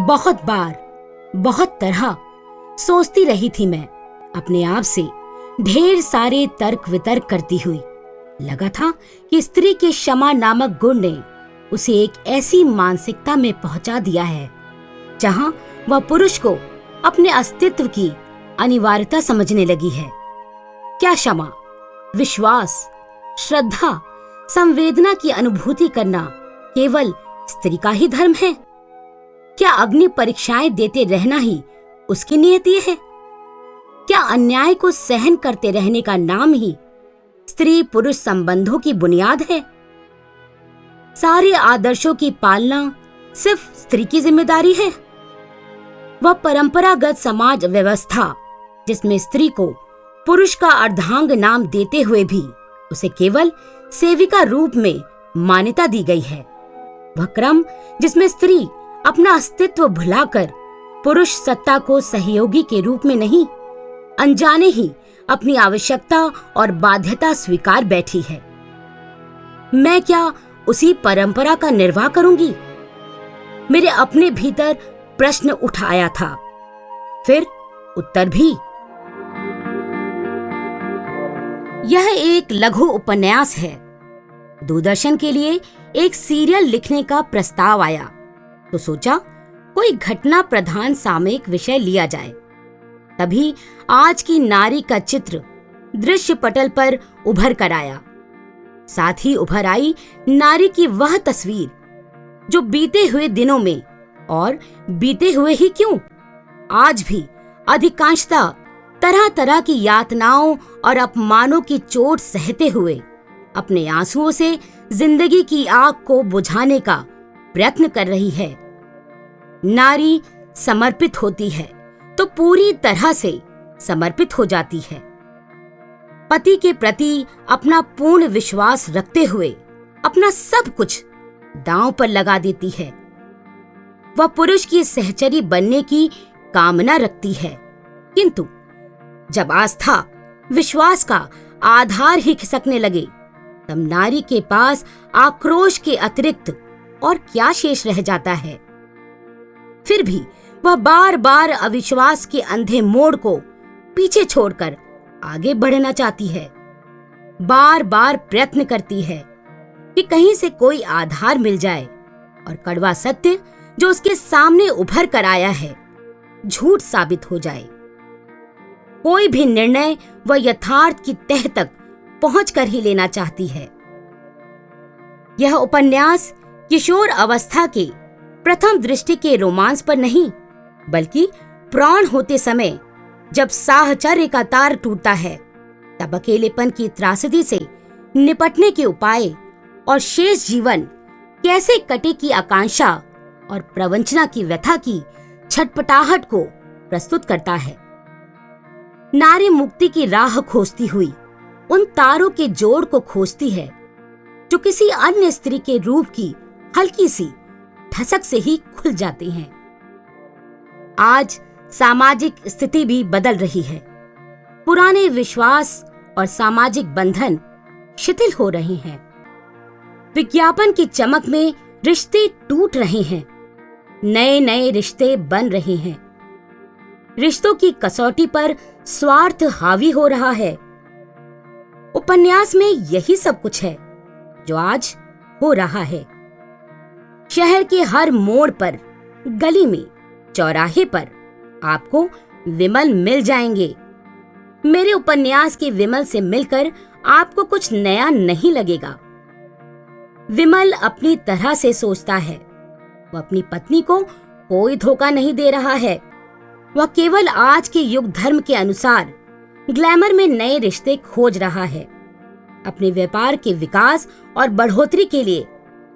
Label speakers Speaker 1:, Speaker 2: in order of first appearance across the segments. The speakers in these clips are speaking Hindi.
Speaker 1: बहुत बार, बहुत तरह सोचती रही थी मैं, अपने आप से ढेर सारे तर्क वितर्क करती हुई। लगा था कि स्त्री के क्षमा नामक गुण ने उसे एक ऐसी मानसिकता में पहुंचा दिया है जहां वह पुरुष को अपने अस्तित्व की अनिवार्यता समझने लगी है। क्या क्षमा, विश्वास, श्रद्धा, संवेदना की अनुभूति करना केवल स्त्री का ही धर्म है? क्या अग्नि परीक्षाएं देते रहना ही उसकी नियति है? क्या अन्याय को सहन करते रहने का नाम ही स्त्री पुरुष संबंधों की बुनियाद है? सारे आदर्शों की पालना सिर्फ स्त्री की जिम्मेदारी है? वह परंपरागत समाज व्यवस्था जिसमें स्त्री को पुरुष का अर्धांग नाम देते हुए भी उसे केवल सेविका रूप में मान्यता दी गई है, वह क्रम जिसमें स्त्री अपना अस्तित्व भुलाकर पुरुष सत्ता को सहयोगी के रूप में नहीं, अनजाने ही अपनी आवश्यकता और बाध्यता स्वीकार बैठी है। मैं क्या उसी परंपरा का निर्वाह करूंगी? मेरे अपने भीतर प्रश्न उठ आया था, फिर उत्तर भी। यह एक लघु उपन्यास है। दूरदर्शन के लिए एक सीरियल लिखने का प्रस्ताव आया तो सोचा कोई घटना प्रधान सामयिक विषय लिया जाए। तभी आज की नारी का चित्र दृश्य पटल पर उभर कर आया। साथ ही उभर आई नारी की वह तस्वीर जो बीते हुए दिनों में, और बीते हुए ही क्यों, आज भी अधिकांशतः तरह तरह की यातनाओं और अपमानों की चोट सहते हुए अपने आंसुओं से जिंदगी की आग को बुझाने का प्रयत्न कर रही है। नारी समर्पित होती है तो पूरी तरह से समर्पित हो जाती है। पति के प्रति अपना पूर्ण विश्वास रखते हुए अपना सब कुछ दांव पर लगा देती है। वह पुरुष की सहचरी बनने की कामना रखती है, किंतु जब आस्था, विश्वास का आधार ही खिसकने लगे तब नारी के पास आक्रोश के अतिरिक्त और क्या शेष रह जाता है? फिर भी वह बार बार अविश्वास के अंधे मोड़ को पीछे छोड़कर आगे बढ़ना चाहती है। बार बार प्रयत्न करती है कि कहीं से कोई आधार मिल जाए और कड़वा सत्य जो उसके सामने उभर कर आया है झूठ साबित हो जाए। कोई भी निर्णय वह यथार्थ की तह तक पहुंचकर ही लेना चाहती है। यह उपन्यास किशोर अवस्था के प्रथम दृष्टि के रोमांस पर नहीं, बल्कि प्राण होते समय जब साहचर्य का तार टूटता है तब अकेलेपन की त्रासदी से निपटने के उपाय और शेष जीवन कैसे कटे की आकांक्षा और प्रवंचना की व्यथा की छटपटाहट को प्रस्तुत करता है। नारी मुक्ति की राह खोजती हुई उन तारों के जोड़ को खोजती है जो किसी अन्य स्त्री के रूप की हल्की सी ठसक से ही खुल जाते हैं। आज सामाजिक स्थिति भी बदल रही है। पुराने विश्वास और सामाजिक बंधन शिथिल हो रहे हैं। विज्ञापन की चमक में रिश्ते टूट रहे हैं, नए नए रिश्ते बन रहे हैं। रिश्तों की कसौटी पर स्वार्थ हावी हो रहा है। उपन्यास में यही सब कुछ है जो आज हो रहा है। शहर के हर मोड़ पर, गली में, चौराहे पर आपको विमल मिल जाएंगे। मेरे उपन्यास के विमल से मिलकर आपको कुछ नया नहीं लगेगा। विमल अपनी तरह से सोचता है। वह अपनी पत्नी को कोई धोखा नहीं दे रहा है। वह केवल आज के युग धर्म के अनुसार ग्लैमर में नए रिश्ते खोज रहा है। अपने व्यापार के विकास और बढ़ोतरी के लिए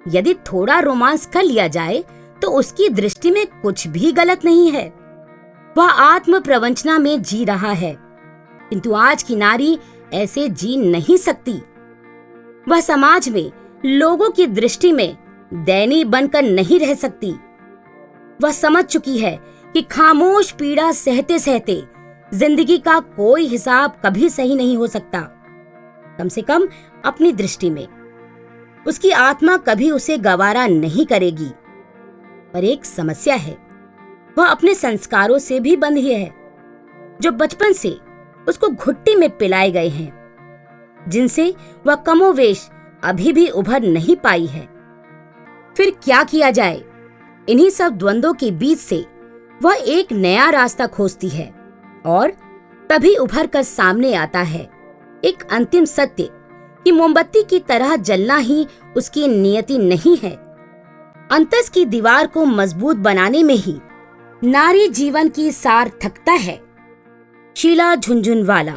Speaker 1: यदि थोड़ा रोमांस कर लिया जाए तो उसकी दृष्टि में कुछ भी गलत नहीं है। वह आत्म प्रवंचना में जी रहा है, किंतु आज की नारी ऐसे जी नहीं सकती। वह समाज में लोगों की दृष्टि में दयनीय बनकर नहीं रह सकती। वह समझ चुकी है कि खामोश पीड़ा सहते सहते जिंदगी का कोई हिसाब कभी सही नहीं हो सकता। कम से कम अपनी दृष्टि में उसकी आत्मा कभी उसे गवारा नहीं करेगी। पर एक समस्या है, वह अपने संस्कारों से भी बंधी है, जो बचपन से उसको घुट्टी में पिलाए गए हैं, जिनसे वह कमोवेश अभी भी उभर नहीं पाई है। फिर क्या किया जाए? इन्हीं सब द्वंद्वों के बीच से वह एक नया रास्ता खोजती है और तभी उभर कर सामने आता है एक अंतिम सत्य कि मोमबत्ती की तरह जलना ही उसकी नियति नहीं है। अंतस की दीवार को मजबूत बनाने में ही नारी जीवन की सार्थकता है। शीला झुनझुनवाला।